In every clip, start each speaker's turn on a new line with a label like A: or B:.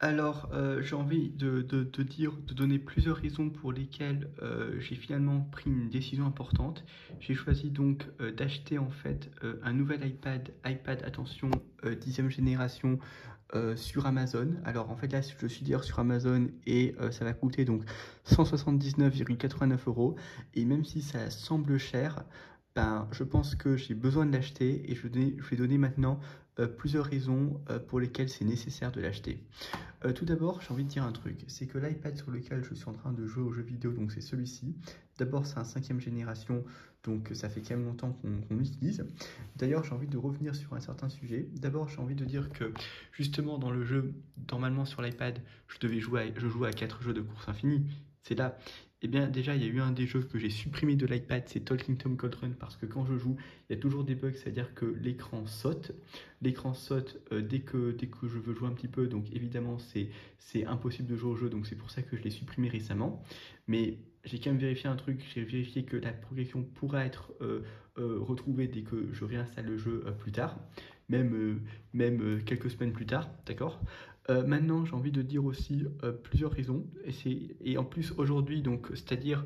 A: Alors, j'ai envie de donner plusieurs raisons pour lesquelles j'ai finalement pris une décision importante. J'ai choisi donc d'acheter en fait un nouvel iPad attention, 10e génération sur Amazon. Alors en fait là je suis d'ailleurs sur Amazon et ça va coûter donc 179,89 euros. Et même si ça semble cher, ben, je pense que j'ai besoin de l'acheter et je vais donner maintenant plusieurs raisons pour lesquelles c'est nécessaire de l'acheter. Tout d'abord, j'ai envie de dire un truc, c'est que l'iPad sur lequel je suis en train de jouer aux jeux vidéo, donc c'est celui-ci. D'abord, c'est un 5e génération, donc ça fait quand même longtemps qu'on l'utilise. D'ailleurs, j'ai envie de revenir sur un certain sujet. D'abord, j'ai envie de dire que justement dans le jeu, normalement sur l'iPad, je joue à 4 jeux de course infinie. C'est là. Eh bien, déjà, il y a eu un des jeux que j'ai supprimé de l'iPad, c'est Talking Tom Gold Run, parce que quand je joue, il y a toujours des bugs, c'est-à-dire que l'écran saute. L'écran saute dès que je veux jouer un petit peu, donc évidemment c'est impossible de jouer au jeu, donc c'est pour ça que je l'ai supprimé récemment. Mais j'ai quand même vérifié un truc, j'ai vérifié que la progression pourra être retrouvée dès que je réinstalle le jeu plus tard, même quelques semaines plus tard, d'accord. Maintenant, j'ai envie de dire aussi plusieurs raisons, et en plus aujourd'hui, donc c'est-à-dire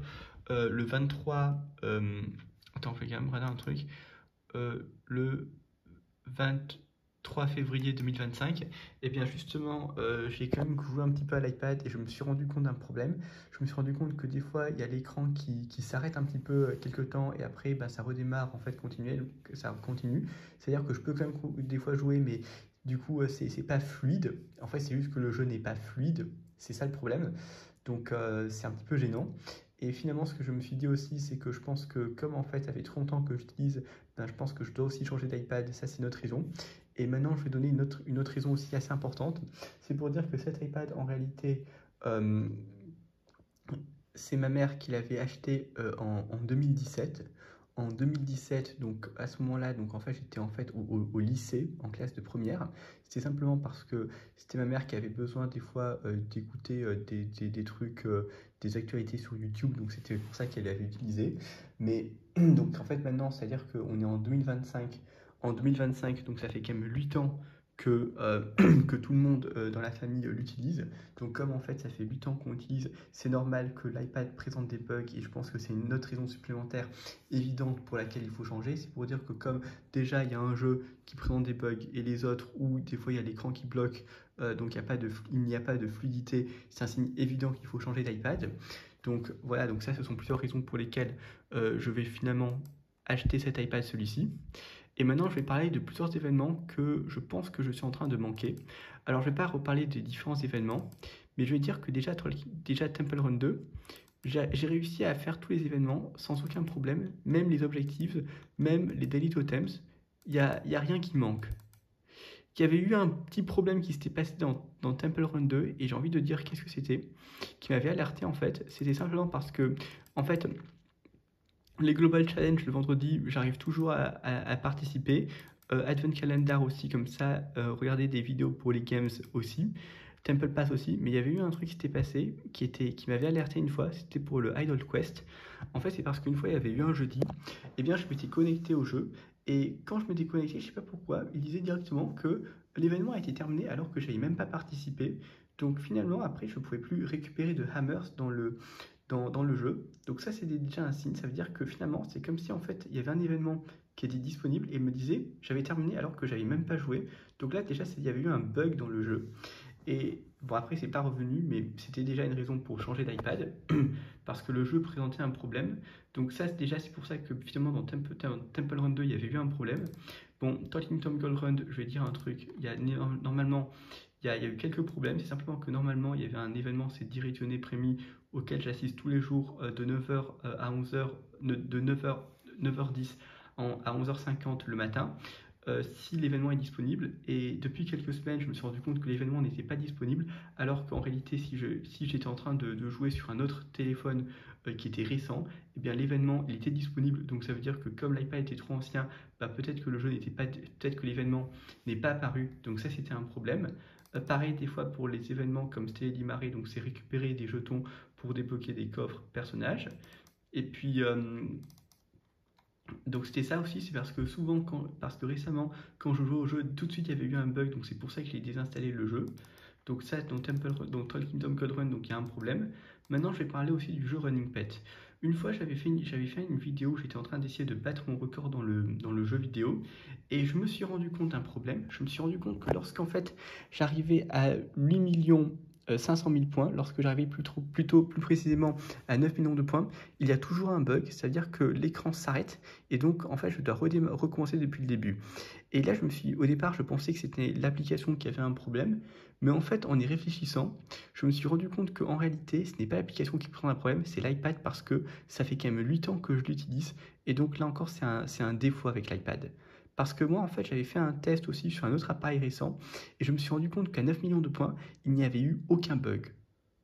A: le 23... attends, je vais quand même regarder un truc. Le 23 février 2025, et bien justement, j'ai quand même joué un petit peu à l'iPad et je me suis rendu compte d'un problème. Je me suis rendu compte que des fois, il y a l'écran qui s'arrête un petit peu quelques temps et après, bah, ça redémarre en fait continuel, ça continue. C'est-à-dire que je peux quand même des fois jouer, mais du coup, c'est pas fluide. En fait, c'est juste que le jeu n'est pas fluide. C'est ça le problème. Donc, c'est un petit peu gênant. Et finalement, ce que je me suis dit aussi, c'est que je pense que comme en fait, ça fait trop longtemps que j'utilise, ben, je pense que je dois aussi changer d'iPad. Ça, c'est une autre raison. Et maintenant, je vais donner une autre raison aussi assez importante. C'est pour dire que cet iPad, en réalité, euh, c'est ma mère qui l'avait acheté en 2017. En 2017, donc à ce moment-là, donc en fait j'étais en fait au lycée, en classe de première. C'était simplement parce que c'était ma mère qui avait besoin des fois d'écouter des trucs, des actualités sur YouTube, donc c'était pour ça qu'elle l'avait utilisé. Mais donc en fait maintenant, c'est-à-dire qu'on est en 2025. En 2025, donc ça fait quand même 8 ans que tout le monde dans la famille l'utilise. Donc comme en fait ça fait 8 ans qu'on l'utilise, c'est normal que l'iPad présente des bugs et je pense que c'est une autre raison supplémentaire évidente pour laquelle il faut changer. C'est pour dire que comme déjà il y a un jeu qui présente des bugs et les autres où des fois il y a l'écran qui bloque, donc il n'y a pas de fluidité, c'est un signe évident qu'il faut changer d'iPad. Donc voilà, donc ça ce sont plusieurs raisons pour lesquelles je vais finalement acheter cet iPad, celui-ci. Et maintenant, je vais parler de plusieurs événements que je pense que je suis en train de manquer. Alors, je ne vais pas reparler des différents événements, mais je vais dire que déjà Temple Run 2, j'ai réussi à faire tous les événements sans aucun problème, même les objectifs, même les daily totems. Il y a rien qui manque. Il y avait eu un petit problème qui s'était passé dans Temple Run 2, et j'ai envie de dire qu'est-ce que c'était, qui m'avait alerté en fait. C'était simplement parce que, en fait, les Global Challenge le vendredi, j'arrive toujours à participer. Advent Calendar aussi, comme ça, regarder des vidéos pour les games aussi. Temple Pass aussi, mais il y avait eu un truc qui s'était passé, qui m'avait alerté une fois, c'était pour le Idol Quest. En fait, c'est parce qu'une fois, il y avait eu un jeudi, et bien je m'étais connecté au jeu, et quand je m'étais connecté, je sais pas pourquoi, il disait directement que l'événement a été terminé alors que j'avais même pas participé. Donc finalement, après, je ne pouvais plus récupérer de hammers dans le jeu. Donc ça, c'est déjà un signe. Ça veut dire que finalement, c'est comme si en fait, il y avait un événement qui était disponible et me disait j'avais terminé alors que j'avais même pas joué. Donc là, déjà, il y avait eu un bug dans le jeu. Et bon, après, c'est pas revenu, mais c'était déjà une raison pour changer d'iPad parce que le jeu présentait un problème. Donc ça, déjà, c'est pour ça que finalement, dans Temple Run 2, il y avait eu un problème. Bon, Talking Tom Gold Run, je vais dire un truc. Normalement, il y a eu quelques problèmes. C'est simplement que normalement, il y avait un événement, c'est Directionné Prémis, auquel j'assiste tous les jours de 9h à 11h, de 9h10 à 11h50 le matin. Si l'événement est disponible. Et depuis quelques semaines, je me suis rendu compte que l'événement n'était pas disponible, alors qu'en réalité, si j'étais en train de jouer sur un autre téléphone qui était récent, eh bien l'événement il était disponible. Donc ça veut dire que comme l'iPad était trop ancien, bah, peut-être que le jeu n'était pas, peut-être que l'événement n'est pas apparu. Donc ça, c'était un problème. Pareil des fois pour les événements comme Steady Mare, donc c'est récupérer des jetons pour débloquer des coffres personnages. Et puis donc c'était ça aussi, c'est parce que souvent, parce que récemment, quand je jouais au jeu, tout de suite il y avait eu un bug, donc c'est pour ça que j'ai désinstallé le jeu. Donc ça, dans Total Kingdom Code Run, donc il y a un problème. Maintenant, je vais parler aussi du jeu Running Pet. Une fois, j'avais fait une vidéo où j'étais en train d'essayer de battre mon record dans le jeu vidéo, et je me suis rendu compte d'un problème. Je me suis rendu compte que lorsqu'en fait j'arrivais à 8 500 000 points, lorsque j'arrivais plus précisément à 9 millions de points, il y a toujours un bug, c'est-à-dire que l'écran s'arrête, et donc en fait je dois recommencer depuis le début. Et là, au départ, je pensais que c'était l'application qui avait un problème, mais en fait, en y réfléchissant, je me suis rendu compte qu'en réalité, ce n'est pas l'application qui présente un problème, c'est l'iPad parce que ça fait quand même 8 ans que je l'utilise, et donc là encore, c'est un défaut avec l'iPad. Parce que moi, en fait, j'avais fait un test aussi sur un autre appareil récent, et je me suis rendu compte qu'à 9 millions de points, il n'y avait eu aucun bug.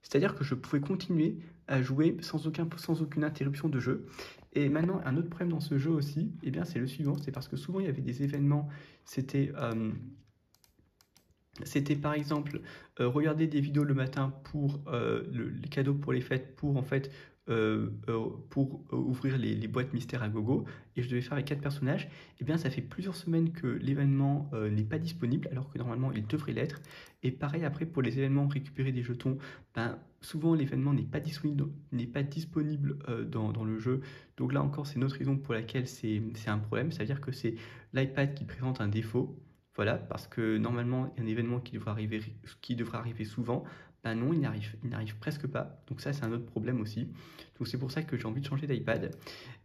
A: C'est-à-dire que je pouvais continuer à jouer sans aucune interruption de jeu. Et maintenant, un autre problème dans ce jeu aussi, eh bien, c'est le suivant, c'est parce que souvent il y avait des événements, c'était par exemple regarder des vidéos le matin pour les cadeaux pour les fêtes, pour en fait ouvrir les boîtes mystères à gogo, et je devais faire avec 4 personnages. Et bien ça fait plusieurs semaines que l'événement n'est pas disponible alors que normalement il devrait l'être. Et pareil après pour les événements, récupérer des jetons, ben, souvent l'événement n'est pas disponible dans le jeu. Donc là encore c'est une autre raison pour laquelle c'est un problème, c'est à dire que c'est l'iPad qui présente un défaut. Voilà, parce que normalement, un événement qui devrait arriver souvent, ben non, il n'arrive presque pas. Donc ça, c'est un autre problème aussi. Donc c'est pour ça que j'ai envie de changer d'iPad.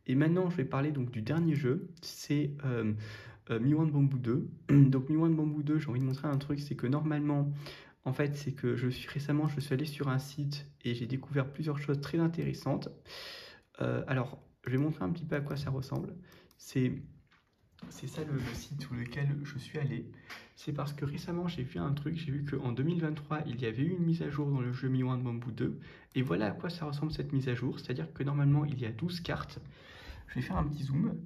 A: Et maintenant, je vais parler donc du dernier jeu, c'est Mi-One Bamboo 2. Donc Mi-One Bamboo 2, j'ai envie de montrer un truc, c'est que normalement, en fait, c'est que récemment, je suis allé sur un site et j'ai découvert plusieurs choses très intéressantes. Alors, je vais montrer un petit peu à quoi ça ressemble. C'est ça le site sur lequel je suis allé. C'est parce que récemment j'ai vu un truc, j'ai vu qu'en 2023 il y avait eu une mise à jour dans le jeu Mi-One Bamboo 2. Et voilà à quoi ça ressemble cette mise à jour. C'est-à-dire que normalement il y a 12 cartes. Je vais faire un petit zoom.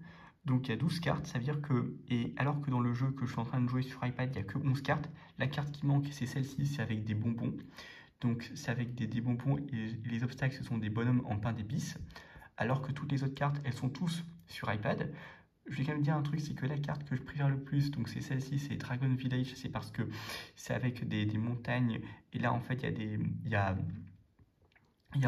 A: Donc il y a 12 cartes, ça veut dire que, et alors que dans le jeu que je suis en train de jouer sur iPad, il n'y a que 11 cartes. La carte qui manque, c'est celle-ci, c'est avec des bonbons. Donc c'est avec des bonbons, et les obstacles, ce sont des bonhommes en pain d'épices. Alors que toutes les autres cartes, elles sont tous sur iPad. Je vais quand même dire un truc, c'est que la carte que je préfère le plus, donc c'est celle-ci, c'est Dragon Village, c'est parce que c'est avec des montagnes, et là en fait il y a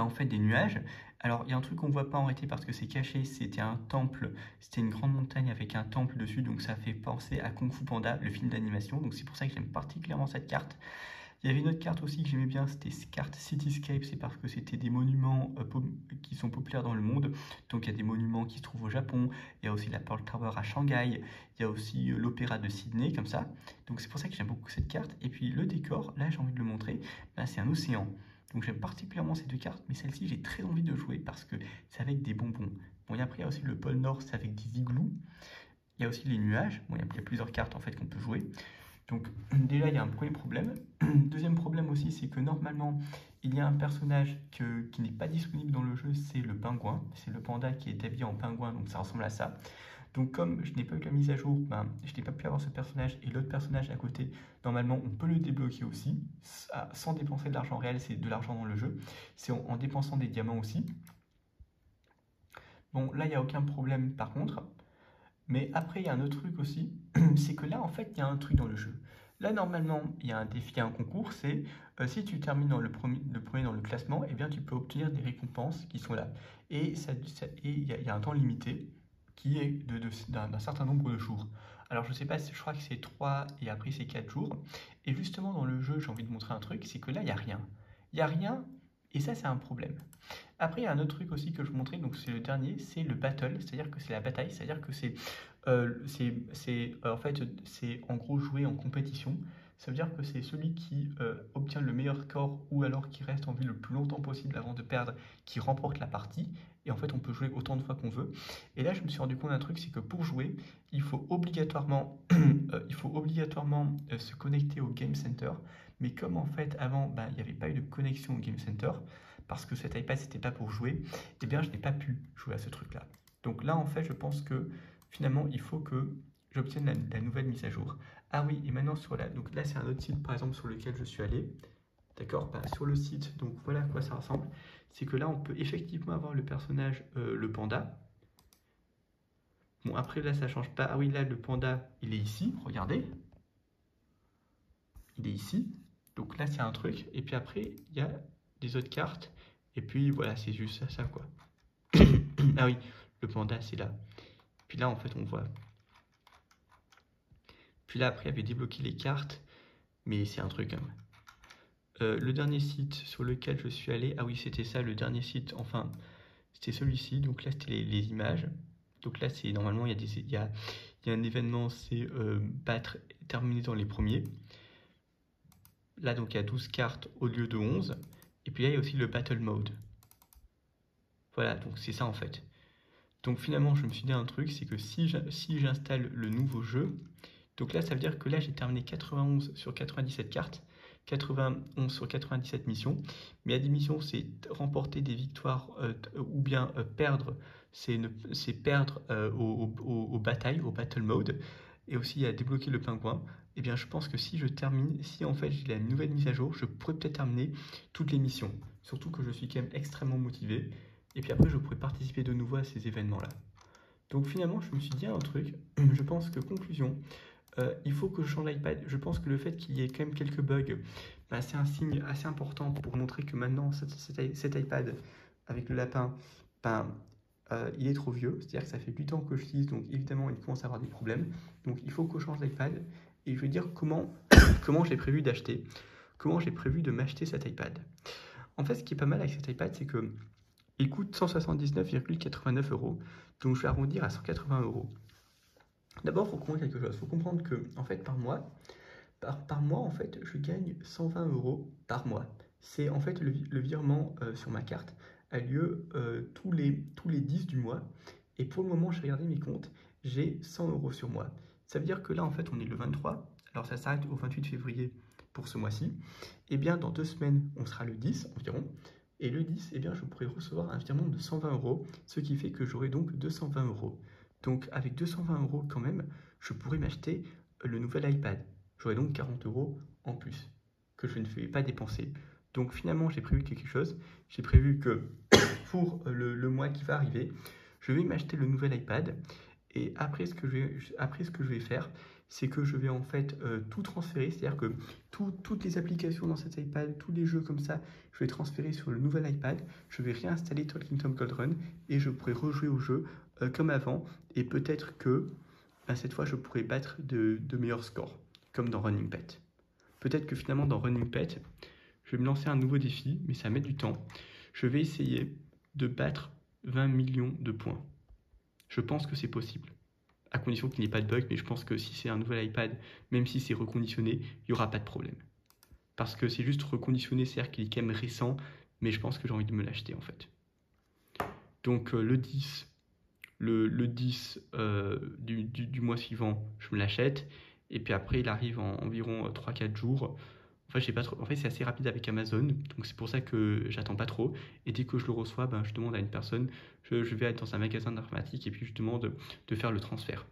A: en fait des nuages. Alors il y a un truc qu'on ne voit pas en réalité parce que c'est caché, c'était un temple, c'était une grande montagne avec un temple dessus, donc ça fait penser à Kung Fu Panda, le film d'animation, donc c'est pour ça que j'aime particulièrement cette carte. Il y avait une autre carte aussi que j'aimais bien, c'était carte Cityscape, c'est parce que c'était des monuments qui sont populaires dans le monde. Donc il y a des monuments qui se trouvent au Japon, il y a aussi la Pearl Tower à Shanghai, il y a aussi l'Opéra de Sydney, comme ça. Donc c'est pour ça que j'aime beaucoup cette carte. Et puis le décor, là j'ai envie de le montrer, là c'est un océan. Donc j'aime particulièrement ces deux cartes, mais celle-ci j'ai très envie de jouer parce que c'est avec des bonbons. Bon, et après il y a aussi le pôle Nord, c'est avec des igloos. Il y a aussi les nuages, bon, il y a plusieurs cartes en fait qu'on peut jouer. Donc déjà, il y a un premier problème. Deuxième problème aussi, c'est que normalement, il y a un personnage qui n'est pas disponible dans le jeu, c'est le pingouin. C'est le panda qui est habillé en pingouin, donc ça ressemble à ça. Donc comme je n'ai pas eu la mise à jour, ben, je n'ai pas pu avoir ce personnage et l'autre personnage à côté, normalement on peut le débloquer aussi, sans dépenser de l'argent réel, c'est de l'argent dans le jeu. C'est en dépensant des diamants aussi. Bon, là, il n'y a aucun problème par contre. Mais après, il y a un autre truc aussi, c'est que là, en fait, il y a un truc dans le jeu. Là, normalement, il y a un défi, un concours, c'est si tu termines dans le premier dans le classement, eh bien, tu peux obtenir des récompenses qui sont là. Et il y a un temps limité qui est d'un certain nombre de jours. Alors, je sais pas, je crois que c'est 3 et après c'est 4 jours. Et justement, dans le jeu, j'ai envie de montrer un truc, c'est que là, il n'y a rien. Il n'y a rien, et ça, c'est un problème. Après, il y a un autre truc aussi que je vous montrais, donc c'est le dernier, c'est le battle, c'est-à-dire que c'est la bataille, c'est-à-dire que en fait, c'est en gros jouer en compétition. Ça veut dire que c'est celui qui obtient le meilleur score ou alors qui reste en vie le plus longtemps possible avant de perdre, qui remporte la partie. Et en fait, on peut jouer autant de fois qu'on veut. Et là, je me suis rendu compte d'un truc, c'est que pour jouer, il faut obligatoirement, se connecter au Game Center. Mais comme en fait, avant, ben, il n'y avait pas eu de connexion au Game Center, parce que cet iPad c'était pas pour jouer, eh bien je n'ai pas pu jouer à ce truc là. Donc là en fait je pense que finalement il faut que j'obtienne la nouvelle mise à jour. Ah oui, et maintenant donc là c'est un autre site par exemple sur lequel je suis allé, d'accord, bah, sur le site, donc voilà à quoi ça ressemble, c'est que là on peut effectivement avoir le personnage, le panda. Bon après là ça change pas, ah oui là le panda il est ici, regardez, il est ici. Donc là, c'est un truc. Et puis après, il y a des autres cartes. Et puis voilà, c'est juste ça, quoi. Ah oui, le panda, c'est là. Puis là, en fait, on voit. Puis là, après, il y avait débloqué les cartes. Mais c'est un truc, hein. Le dernier site sur lequel je suis allé, ah oui, c'était ça, le dernier site, enfin, c'était celui-ci. Donc là, c'était les images. Donc là, c'est normalement, il y a un événement, c'est battre, terminer dans les premiers. Là, donc, il y a 12 cartes au lieu de 11. Et puis là, il y a aussi le Battle Mode. Voilà, donc c'est ça en fait. Donc finalement, je me suis dit un truc, c'est que si j'installe le nouveau jeu, donc là, ça veut dire que là, j'ai terminé 91 sur 97 cartes, 91 sur 97 missions. Mais il y a des missions, c'est remporter des victoires ou bien perdre, c'est perdre aux batailles, au Battle Mode. Et aussi, il y a débloquer le pingouin. Eh bien, je pense que si je termine, si en fait j'ai la nouvelle mise à jour, je pourrais peut-être terminer toutes les missions. Surtout que je suis quand même extrêmement motivé. Et puis après, je pourrais participer de nouveau à ces événements-là. Donc finalement, je me suis dit un truc. Je pense que, conclusion, il faut que je change l'iPad. Je pense que le fait qu'il y ait quand même quelques bugs, bah, c'est un signe assez important pour montrer que maintenant, cet iPad avec le lapin, ben, il est trop vieux. C'est-à-dire que ça fait 8 ans que je l'utilise, donc évidemment, il commence à avoir des problèmes. Donc il faut que je change l'iPad. Et je vais dire comment j'ai prévu d'acheter, comment j'ai prévu de m'acheter cet iPad. En fait, ce qui est pas mal avec cet iPad, c'est que il coûte 179,89 €. Donc je vais arrondir à 180 €. D'abord, il faut comprendre quelque chose. Il faut comprendre que, en fait, par mois, en fait, je gagne 120 € par mois. C'est en fait le virement sur ma carte a lieu tous les 10 du mois. Et pour le moment, j'ai regardé mes comptes, j'ai 100 € sur moi. Ça veut dire que là, en fait, on est le 23. Alors ça s'arrête au 28 février pour ce mois-ci. Et bien, dans 2 semaines, on sera le 10 environ. Et le 10, eh bien, je pourrai recevoir un virement de 120 €, ce qui fait que j'aurai donc 220 €. Donc avec 220 € quand même, je pourrais m'acheter le nouvel iPad. J'aurai donc 40 € en plus, que je ne vais pas dépenser. Donc finalement, j'ai prévu quelque chose. J'ai prévu que pour le mois qui va arriver, je vais m'acheter le nouvel iPad. Et après, ce que je vais faire, c'est que je vais en fait tout transférer. C'est-à-dire que toutes les applications dans cet iPad, tous les jeux comme ça, je vais transférer sur le nouvel iPad. Je vais réinstaller Talking Tom Gold Run et je pourrai rejouer au jeu comme avant. Et peut-être que cette fois, je pourrai battre de meilleurs scores, comme dans Running Pet. Peut-être que finalement, dans Running Pet, je vais me lancer un nouveau défi, mais ça met du temps. Je vais essayer de battre 20 millions de points. Je pense que c'est possible, à condition qu'il n'y ait pas de bug, mais je pense que si c'est un nouvel iPad, même si c'est reconditionné, il n'y aura pas de problème. Parce que c'est juste reconditionné, c'est-à-dire qu'il est quand même récent, mais je pense que j'ai envie de me l'acheter en fait. Donc le 10, le 10 du mois suivant, je me l'achète. Et puis après, il arrive en environ 3-4 jours. En fait, c'est assez rapide avec Amazon. Donc c'est pour ça que j'attends pas trop. Et dès que je le reçois, ben, je demande à une personne. Je vais être dans un magasin d'informatique et puis je demande de faire le transfert.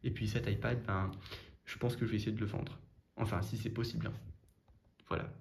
A: Et puis cet iPad, ben, je pense que je vais essayer de le vendre. Enfin, si c'est possible, hein. Voilà.